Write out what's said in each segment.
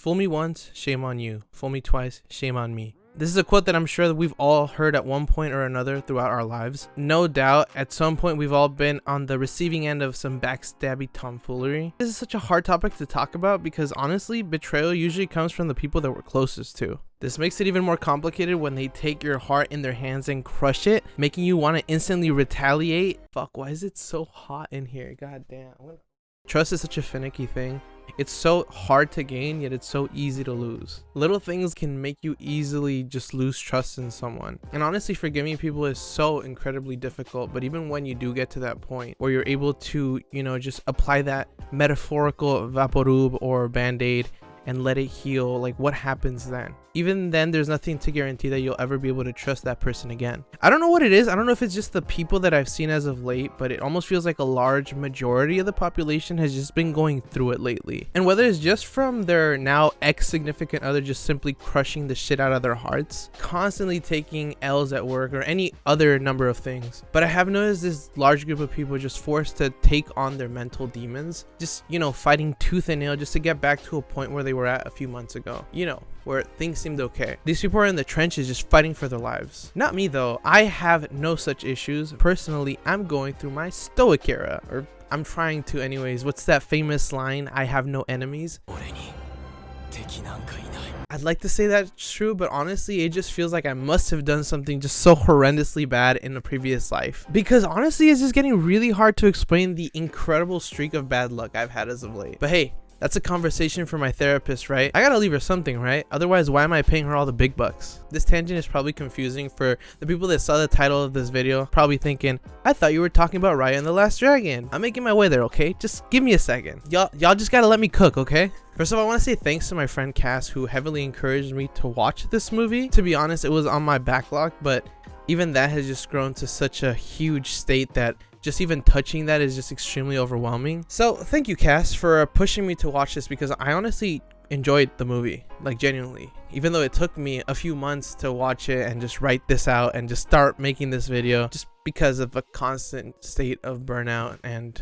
Fool me once, shame on you. Fool me twice, shame on me. This is a quote that I'm sure that we've all heard at one point or another throughout our lives. No doubt, at some point we've all been on the receiving end of some backstabby tomfoolery. This is such a hard topic to talk about because honestly, betrayal usually comes from the people that we're closest to. This makes it even more complicated when they take your heart in their hands and crush it, making you want to instantly retaliate. Fuck, why is it so hot in here? God damn. Trust is such a finicky thing. It's so hard to gain, yet it's so easy to lose. Little things can make you easily just lose trust in someone. And honestly, forgiving people is so incredibly difficult. But even when you do get to that point where you're able to, just apply that metaphorical vaporub or band-aid and let it heal, like what happens then? Even then, there's nothing to guarantee that you'll ever be able to trust that person again. I don't know what it is. I don't know if it's just the people that I've seen as of late, but it almost feels like a large majority of the population has just been going through it lately. And whether it's just from their now ex-significant other just simply crushing the shit out of their hearts, constantly taking L's at work, or any other number of things. But I have noticed this large group of people just forced to take on their mental demons, just, fighting tooth and nail just to get back to a point where they were at a few months ago, where things seemed okay. These people are in the trenches just fighting for their lives. Not me though. I have no such issues. Personally, I'm going through my stoic era, or I'm trying to anyways. What's that famous line? I have no enemies. I'd like to say that's true, but honestly, it just feels like I must have done something just so horrendously bad in a previous life. Because honestly, it's just getting really hard to explain the incredible streak of bad luck I've had as of late. But hey, that's a conversation for my therapist, right? I gotta leave her something, right? Otherwise, why am I paying her all the big bucks? This tangent is probably confusing for the people that saw the title of this video, probably thinking, I thought you were talking about Raya and the Last Dragon. I'm making my way there, okay? Just give me a second. Y'all just gotta let me cook, okay? First of all, I want to say thanks to my friend Cass, who heavily encouraged me to watch this movie. To be honest, it was on my backlog, but even that has just grown to such a huge state that just even touching that is just extremely overwhelming. So thank you, Cass, for pushing me to watch this, because I honestly enjoyed the movie, like genuinely, even though it took me a few months to watch it and just write this out and just start making this video, just because of a constant state of burnout. And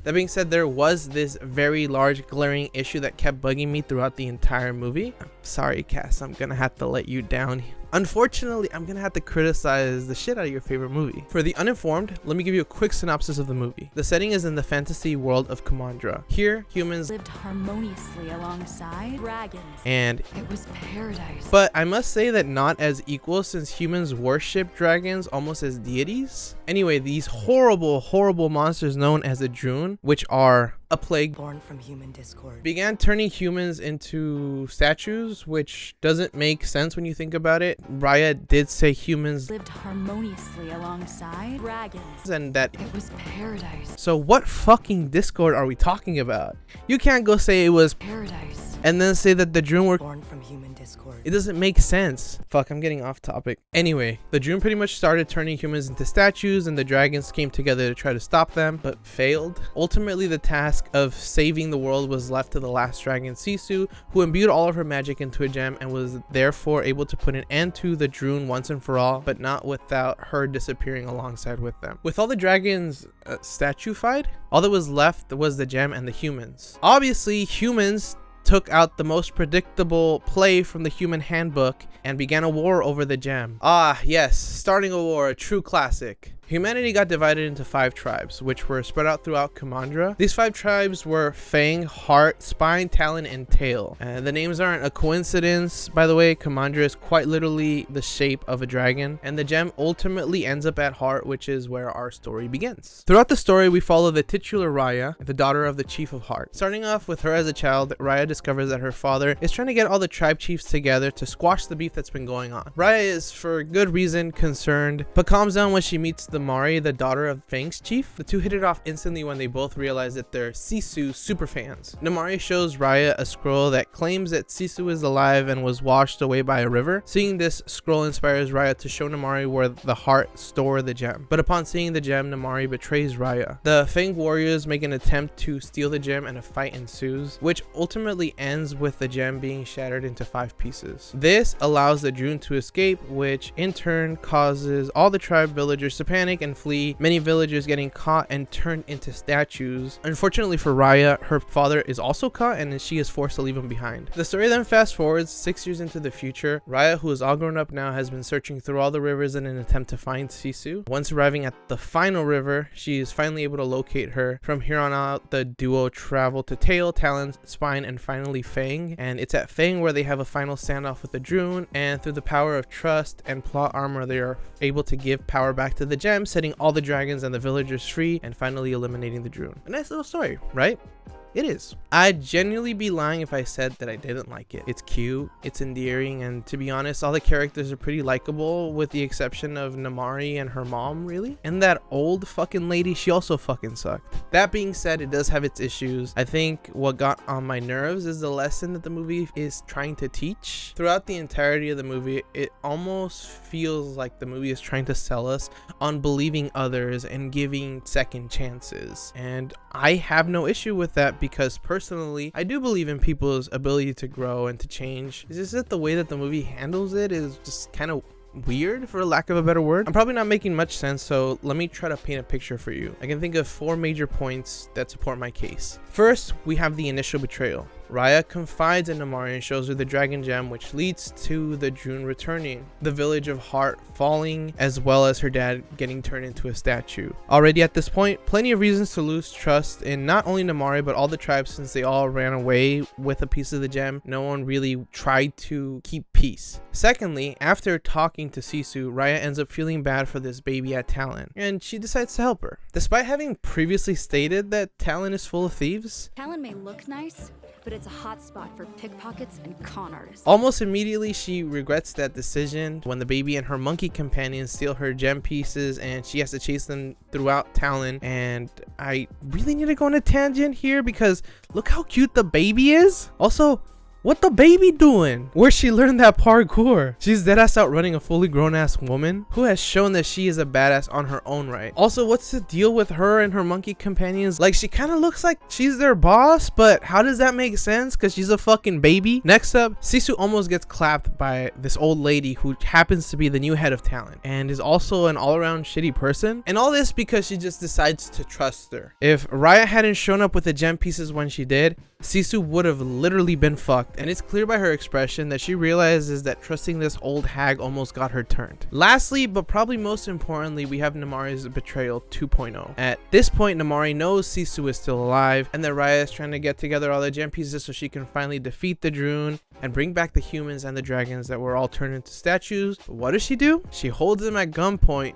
that being said, there was this very large glaring issue that kept bugging me throughout the entire movie. I'm sorry, Cass, I'm gonna have to let you down. Unfortunately, I'm gonna have to criticize the shit out of your favorite movie. For the uninformed, let me give you a quick synopsis of the movie. The setting is in the fantasy world of Kamandra. Here, humans lived harmoniously alongside dragons, and it was paradise. But I must say that not as equal, since humans worship dragons almost as deities. Anyway, these horrible monsters known as the Droon, which are a plague born from human discord, began turning humans into statues, which doesn't make sense when you think about it. Raya did say humans lived harmoniously alongside dragons, and that it was paradise. So what fucking discord are we talking about? You can't go say it was paradise and then say that the Droon were born from human discord. It doesn't make sense. Fuck, I'm getting off topic. Anyway, the Droon pretty much started turning humans into statues, and the dragons came together to try to stop them, but failed. Ultimately, the task of saving the world was left to the last dragon, Sisu, who imbued all of her magic into a gem and was therefore able to put an end to the Droon once and for all, but not without her disappearing alongside with them. With all the dragons statuified, all that was left was the gem and the humans. Obviously, humans took out the most predictable play from the human handbook and began a war over the gem. Ah, yes, starting a war, a true classic. Humanity got divided into 5 tribes, which were spread out throughout Kamandra. These 5 tribes were Fang, Heart, Spine, Talon, and Tail. The names aren't a coincidence, by the way. Kamandra is quite literally the shape of a dragon, and the gem ultimately ends up at Heart, which is where our story begins. Throughout the story, we follow the titular Raya, the daughter of the Chief of Heart. Starting off with her as a child, Raya discovers that her father is trying to get all the tribe chiefs together to squash the beef that's been going on. Raya is, for good reason, concerned, but calms down when she meets the Mari, the daughter of Fang's chief. The two hit it off instantly when they both realize that they're Sisu super fans. Namari shows Raya a scroll that claims that Sisu is alive and was washed away by a river. Seeing this scroll inspires Raya to show Namari where the heart store the gem. But upon seeing the gem, Namari betrays Raya. The Fang warriors make an attempt to steal the gem and a fight ensues, which ultimately ends with the gem being shattered into 5 pieces. This allows the Droon to escape, which in turn causes all the tribe villagers to panic panic and flee, many villagers getting caught and turned into statues. Unfortunately for Raya, her father is also caught and she is forced to leave him behind. The story then fast forwards 6 years into the future. Raya, who is all grown up now, has been searching through all the rivers in an attempt to find Sisu. Once arriving at the final river, she is finally able to locate her. From here on out, the duo travel to Tail, Talon, Spine, and finally Fang. And it's at Fang where they have a final standoff with the Droon, and through the power of trust and plot armor, they are able to give power back to the gem, setting all the dragons and the villagers free, and finally eliminating the Droon. A nice little story, right? It is. I'd genuinely be lying if I said that I didn't like it. It's cute, it's endearing, and to be honest, all the characters are pretty likable with the exception of Namari and her mom, really. And that old fucking lady, she also fucking sucked. That being said, it does have its issues. I think what got on my nerves is the lesson that the movie is trying to teach. Throughout the entirety of the movie, it almost feels like the movie is trying to sell us on believing others and giving second chances. And I have no issue with that, because personally, I do believe in people's ability to grow and to change. It's just that the way that the movie handles it is just kind of weird, for lack of a better word. I'm probably not making much sense, so let me try to paint a picture for you. I can think of 4 major points that support my case. First, we have the initial betrayal. Raya confides in Namari and shows her the dragon gem, which leads to the Droon returning, the village of Heart falling, as well as her dad getting turned into a statue. Already at this point, plenty of reasons to lose trust in not only Namari but all the tribes, since they all ran away with a piece of the gem. No one really tried to keep peace. Secondly, after talking to Sisu, Raya ends up feeling bad for this baby at Talon, and she decides to help her. Despite having previously stated that Talon is full of thieves, Talon may look nice, but it's a hot spot for pickpockets and con artists. almost immediately she regrets that decision when the baby and her monkey companions steal her gem pieces and she has to chase them throughout Talon. And I really need to go on a tangent here because look how cute the baby is. Also, what the baby doing? Where she learned that parkour? She's deadass out running a fully grown ass woman who has shown that she is a badass on her own right. Also, what's the deal with her and her monkey companions? Like, she kind of looks like she's their boss, but how does that make sense? Because she's a fucking baby. Next up, Sisu almost gets clapped by this old lady who happens to be the new head of Talon and is also an all-around shitty person. And all this because she just decides to trust her. If Raya hadn't shown up with the gem pieces when she did, Sisu would have literally been fucked, and it's clear by her expression that she realizes that trusting this old hag almost got her turned. Lastly, but probably most importantly, we have Namari's betrayal 2.0. At this point, Namari knows Sisu is still alive and that Raya is trying to get together all the gem pieces so she can finally defeat the Droon and bring back the humans and the dragons that were all turned into statues. But what does she do? She holds them at gunpoint.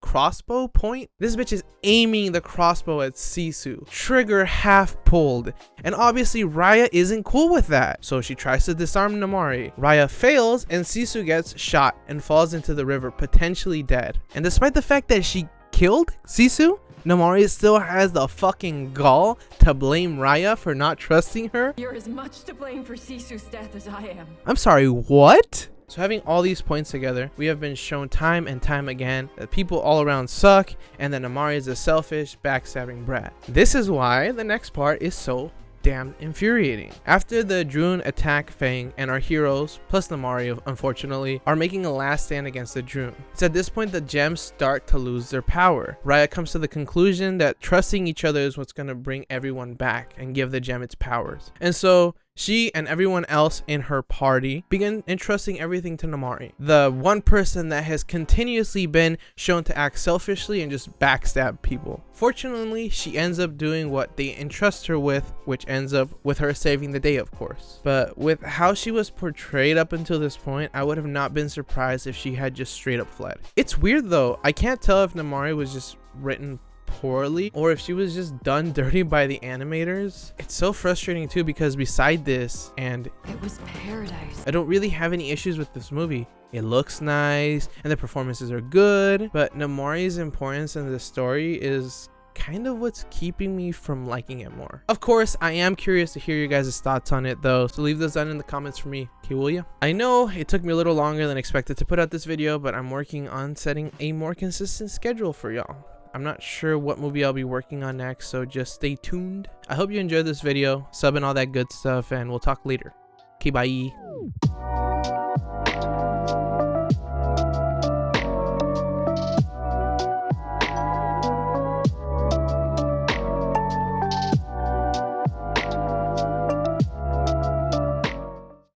Crossbow point? This bitch is aiming the crossbow at Sisu, trigger half pulled, and obviously Raya isn't cool with that, so she tries to disarm Namari. Raya fails and Sisu gets shot and falls into the river, potentially dead. And despite the fact that she killed Sisu, Namari still has the fucking gall to blame Raya for not trusting her. You're as much to blame for Sisu's death as I am. I'm sorry, what? So having all these points together, we have been shown time and time again that people all around suck and that Namari is a selfish, backstabbing brat. This is why the next part is so damn infuriating. After the Droon attack Fang and our heroes, plus Namari unfortunately, are making a last stand against the Droon. It's at this point the gems start to lose their power. Raya comes to the conclusion that trusting each other is what's going to bring everyone back and give the gem its powers. And so she and everyone else in her party begin entrusting everything to Namari, the one person that has continuously been shown to act selfishly and just backstab people. Fortunately, she ends up doing what they entrust her with, which ends up with her saving the day, of course. But with how she was portrayed up until this point, I would have not been surprised if she had just straight up fled. It's weird though, I can't tell if Namari was just written poorly or if she was just done dirty by the animators. It's so frustrating too because beside this, and It was paradise. I don't really have any issues with this movie. It looks nice and the performances are good, but Namari's importance in the story is kind of what's keeping me from liking it more. Of course, I am curious to hear your guys' thoughts on it though, so leave those down in the comments for me, okay, will ya? I know it took me a little longer than expected to put out this video, but I'm working on setting a more consistent schedule for y'all. I'm not sure what movie I'll be working on next, so just stay tuned. I hope you enjoyed this video, sub and all that good stuff, and we'll talk later. Okay, bye.